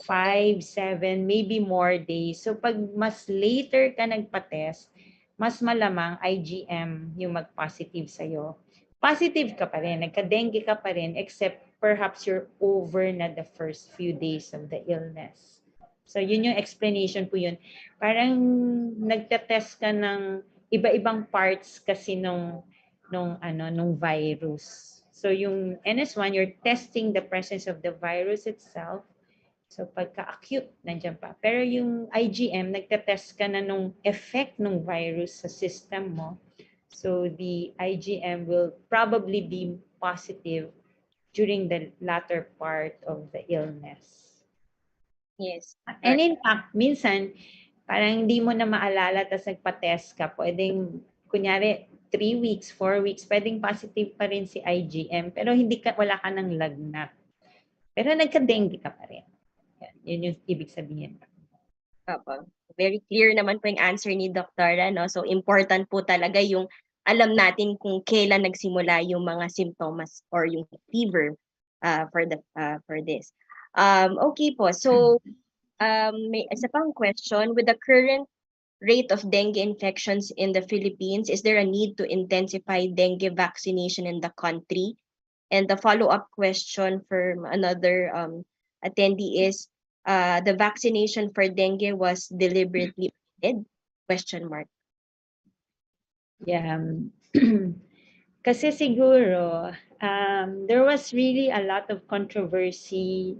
5, 7, maybe more days. So pag mas later ka nagpa-test, mas malamang IgM yung mag-positive sa'yo. positive ka pa rin, nagka-dengue ka pa rin, except perhaps you're over na the first few days of the illness. So yun yung explanation po yun. Parang nagte-test ka ng iba-ibang parts kasi nung virus. So yung NS1, you're testing the presence of the virus itself. So pagka-acute, nandiyan pa. Pero yung IgM, nagte-test ka na nung effect ng virus sa system mo. So the IgM will probably be positive during the latter part of the illness. Yes. And in fact, minsan, parang hindi mo na maalala tapos nagpa-test ka. Pwedeng, kunyari, 3 weeks, 4 weeks, pwedeng positive pa rin si IgM, pero wala ka ng lagnat. Pero nagka-dengue ka pa rin. Yun yung ibig sabihin. Opo. Very clear naman po yung answer ni Dr. No? So important po talaga yung alam natin kung kailan nagsimula yung mga symptoms or yung fever for this. Okay po. So may isa pang question, with the current rate of dengue infections in the Philippines, is there a need to intensify dengue vaccination in the country? And the follow-up question from another attendee is, the vaccination for dengue was deliberately omitted? Question mark. Yeah. Kasi siguro, there was really a lot of controversy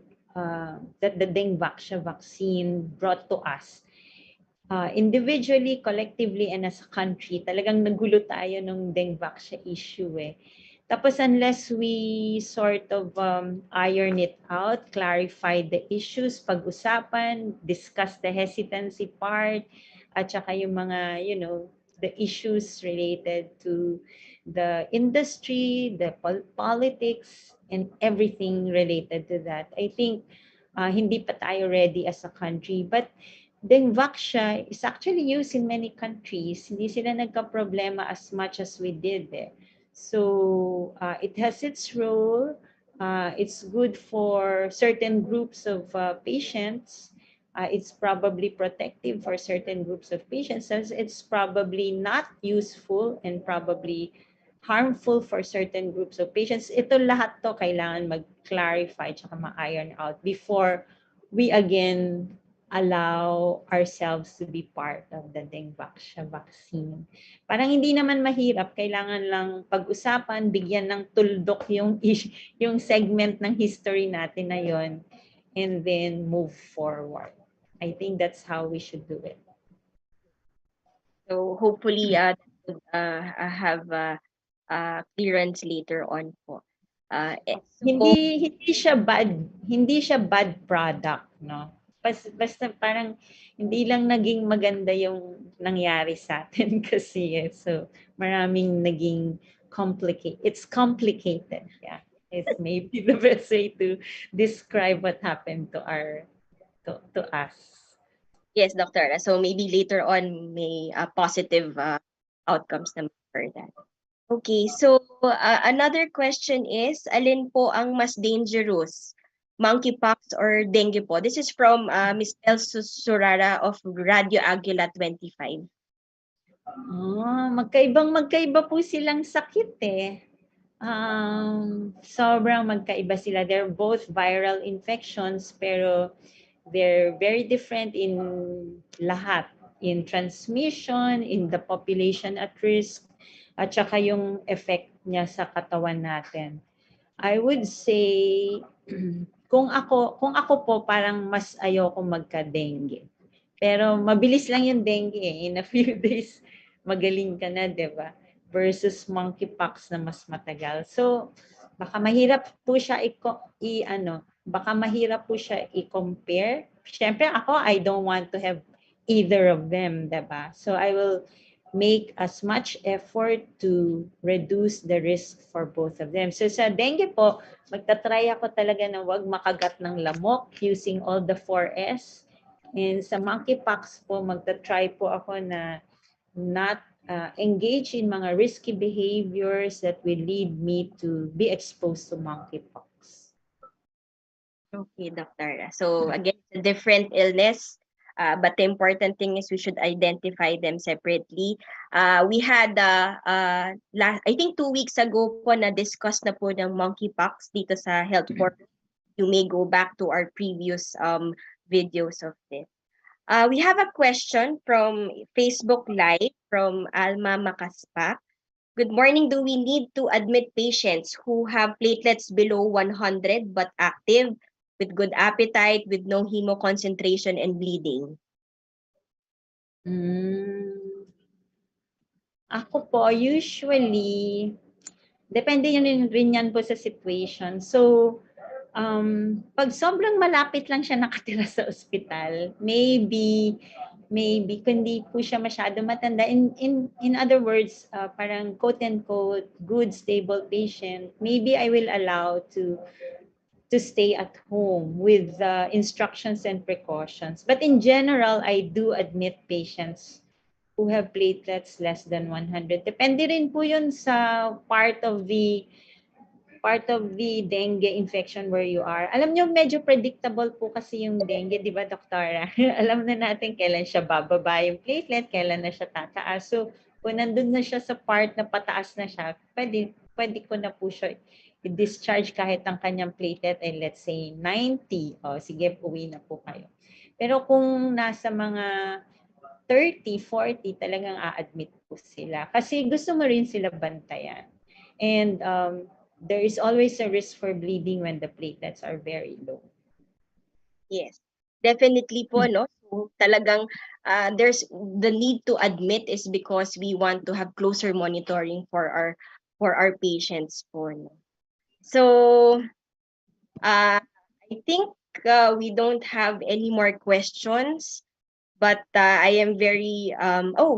that the dengue vaccine brought to us. Individually, collectively, and as a country, talagang nagulo tayo ng dengue vaccine issue eh. Tapos unless we sort of iron it out, clarify the issues, pag-usapan, discuss the hesitancy part, at saka yung mga, the issues related to the industry, the politics, and everything related to that. I think hindi pa tayo ready as a country. But Dengvaxia is actually used in many countries. Hindi sila nagka-problema as much as we did. So it has its role. It's good for certain groups of patients. It's probably protective for certain groups of patients. So it's probably not useful and probably harmful for certain groups of patients. Ito lahat to kailangan mag-clarify tsaka ma-iron out before we again allow ourselves to be part of the dengue vaccine. Parang hindi naman mahirap, kailangan lang pag-usapan, bigyan ng tuldok yung segment ng history natin na yon, and then move forward. I think that's how we should do it. So hopefully have clearance later on po. Hindi siya bad product, no? Basta parang hindi lang naging maganda yung nangyari sa atin kasi so maraming naging complicated. It's complicated, yeah. It's maybe the best way to describe what happened to us. Yes, Dr. So maybe later on may positive outcomes naman for that. Okay, so another question is, alin po ang mas dangerous? Monkeypox or dengue po? This is from Ms. El Surara of Radio Aguila 25. Magkaiba po silang sakit eh. Sobrang magkaiba sila. They're both viral infections pero they're very different in lahat. In transmission, in the population at risk, at saka yung effect niya sa katawan natin. I would say, kung ako po, parang mas ayoko magka-dengue. Pero mabilis lang yung dengue eh. In a few days, magaling ka na, di ba? Versus monkeypox na mas matagal. So, baka mahirap po siya i-compare. Siyempre ako, I don't want to have either of them, di ba? So, I will make as much effort to reduce the risk for both of them. So sa dengue po, magta-try ako talaga na wag makagat ng lamok using all the 4S. And sa monkeypox po, magta-try po ako na not engage in mga risky behaviors that will lead me to be exposed to monkeypox. Okay, Dr. So again, it's a different illness. But the important thing is we should identify them separately. We had, I think 2 weeks ago po na-discuss na po ng monkeypox dito sa Health Forum. You may go back to our previous videos of this. We have a question from Facebook Live from Alma Makaspak. Good morning. Do we need to admit patients who have platelets below 100 but active, with good appetite, with no hemo concentration and bleeding? Ako po, usually, depende yun rin yan po sa situation. So, pag sobrang malapit lang siya nakatira sa ospital, maybe kundi po siya masyado matanda. In other words, parang quote and quote good stable patient, maybe I will allow to stay at home with instructions and precautions. But in general, I do admit patients who have platelets less than 100. Depende rin po yun sa part of the dengue infection where you are. Alam nyo, medyo predictable po kasi yung dengue, di ba, Doktora? Alam na natin kailan siya bababa yung platelet, kailan na siya tataas. So, kung nandun na siya sa part na pataas na siya, pwede ko na po siya i-discharge kahit ang kanyang platelet ay let's say 90. O, sige, uwi na po kayo. Pero kung nasa mga 30, 40, talagang a-admit po sila. Kasi gusto mo rin sila bantayan. And there is always a risk for bleeding when the platelets are very low. Yes, definitely po, no? So, talagang there's the need to admit is because we want to have closer monitoring for our patients po, no? So, I think we don't have any more questions, but I am very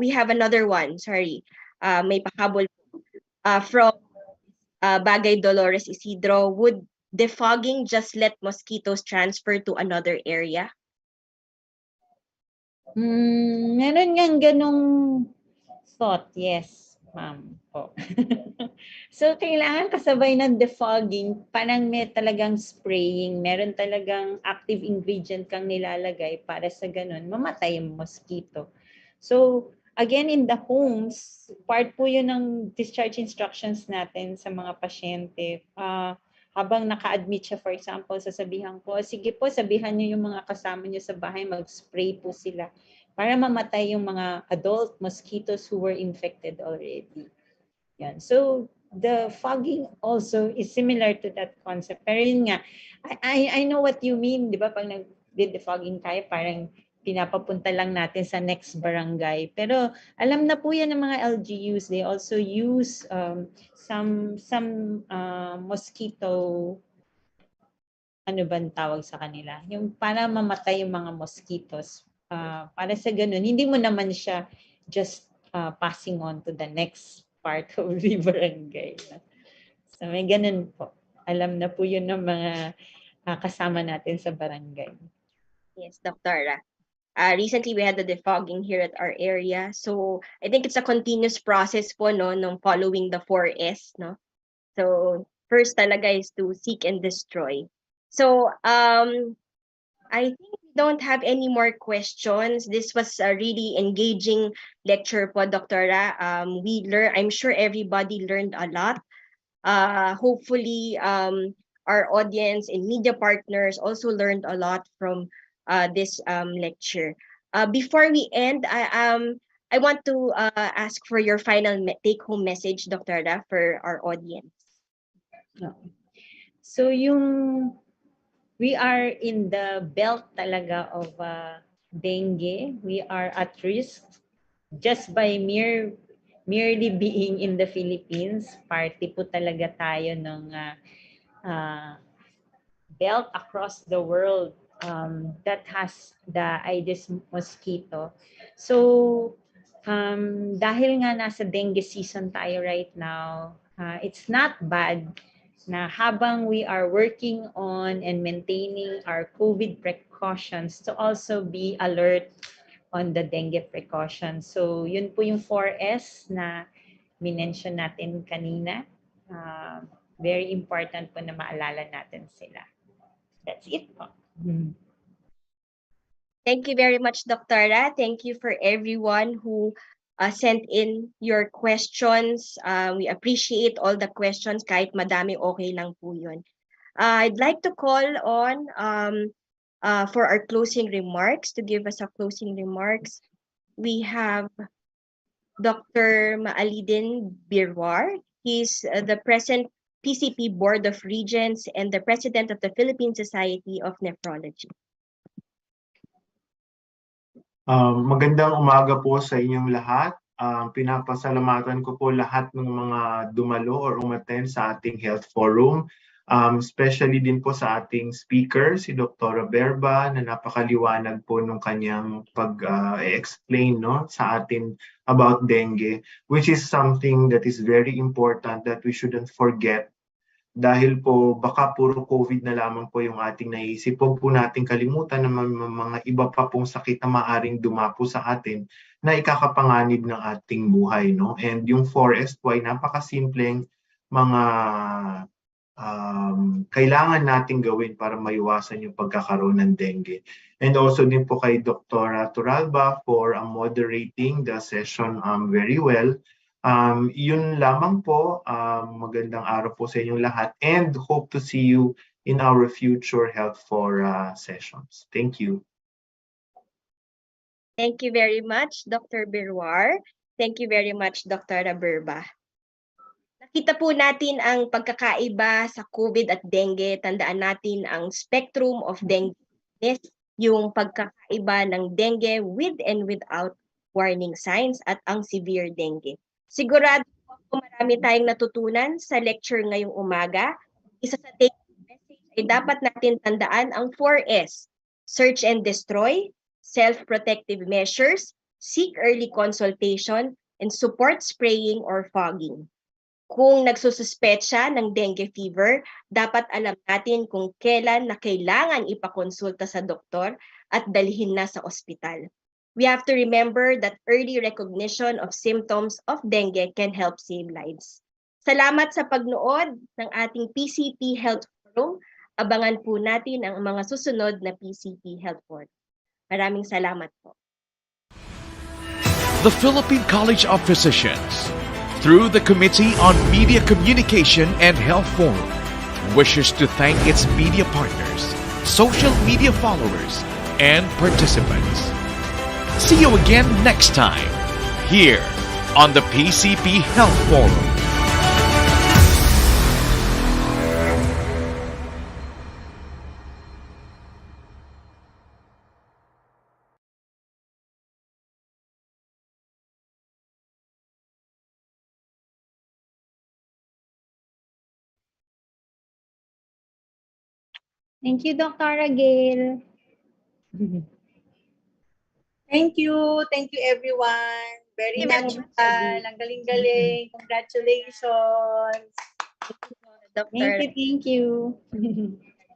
we have another one. Sorry. May pahabol from Bagay Dolores Isidro. Would defogging just let mosquitoes transfer to another area? Meron ngang ganong thought, yes, ma'am po. So, kailangan kasabay ng defogging, parang may talagang spraying, meron talagang active ingredient kang nilalagay para sa ganun, mamatay yung mosquito. So, again, in the homes, part po yun ng discharge instructions natin sa mga pasyente. Habang naka-admit siya, for example, sasabihan ko, sige po, sabihan niyo yung mga kasama niyo sa bahay, mag-spray po sila para mamatay yung mga adult mosquitoes who were infected already. Yan. So, the fogging also is similar to that concept. Pero yun nga, I know what you mean, di ba? Pag nag-defogging tayo, parang pinapapunta lang natin sa next barangay. Pero alam na po yan ng mga LGUs. They also use some mosquito, ano ba tawag sa kanila? Yung para mamatay yung mga mosquitoes. Para sa ganun, hindi mo naman siya just passing on to the next part of the barangay. So may ganun po. Alam na po yun ng mga kasama natin sa barangay. Yes, Doctora. Recently, we had the defogging here at our area. So I think it's a continuous process po, no, nung following the 4S, no? So first talaga is to seek and destroy. So I think we don't have any more questions. This was a really engaging lecture po, Doctora. I'm sure everybody learned a lot. Hopefully, our audience and media partners also learned a lot from this lecture. Before we end, I want to ask for your final take-home message, Doctora, for our audience. So we are in the belt talaga of dengue. We are at risk just by merely being in the Philippines. Party po talaga tayo ng belt across the world that has the Aedes mosquito. So dahil nga nasa dengue season tayo right now, it's not bad na habang we are working on and maintaining our COVID precautions to also be alert on the dengue precautions. So yun po yung 4S na minention natin kanina. Very important po na maalala natin sila. That's it po. Thank you very much, Doctora. Thank you for everyone who sent in your questions. We appreciate all the questions, kahit madami, okay lang po yun. I'd like to call on for our closing remarks, to give us a closing remarks. We have Dr. Maalidin Birwar. He's the present PCP Board of Regents and the President of the Philippine Society of Nephrology. Magandang umaga po sa inyong lahat. Pinapasalamatan ko po lahat ng mga dumalo or umattend sa ating health forum. Especially din po sa ating speaker, si Dr. Berba, na napakaliwanag po nung kanyang pag-explain sa atin about dengue, which is something that is very important that we shouldn't forget. Dahil po baka puro COVID na lamang po yung ating naisip. Huwag po nating kalimutan na mga iba pa pong sakit na maaring dumapo sa atin na ikakapanganib ng ating buhay. No? And yung forest po ay napakasimpleng mga kailangan nating gawin para maiwasan yung pagkakaroon ng dengue. And also din po kay Dr. Turalba for moderating the session very well. Yun lamang po, magandang araw po sa inyong lahat and hope to see you in our future health for sessions. Thank you. Thank you very much, Dr. Birwar. Thank you very much, Dr. Berba. Nakita po natin ang pagkakaiba sa COVID at dengue. Tandaan natin ang spectrum of dengue, yung pagkakaiba ng dengue with and without warning signs at ang severe dengue. Sigurado po marami tayong natutunan sa lecture ngayong umaga. Isa sa take message ay dapat natin tandaan ang 4S: search and destroy, self-protective measures, seek early consultation, and support spraying or fogging. Kung nagsususpetsa ng dengue fever, dapat alam natin kung kailan na kailangan ipakonsulta sa doktor at dalhin na sa ospital. We have to remember that early recognition of symptoms of dengue can help save lives. Salamat sa pagnood ng ating PCP Health Forum. Abangan po natin ang mga susunod na PCP Health Forum. Maraming salamat po. The Philippine College of Physicians, through the Committee on Media Communication and Health Forum, wishes to thank its media partners, social media followers, and participants. See you again next time, here on the PCP Health Forum. Thank you, Dr. Gail. Thank you. Thank you, everyone. Very Thank you very much, natural. Ang galing-galing. Congratulations. Dr. Thank you.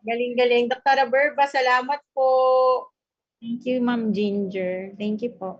Galing-galing. Dr. Berba, salamat po. Thank you, Ma'am Ginger. Thank you po.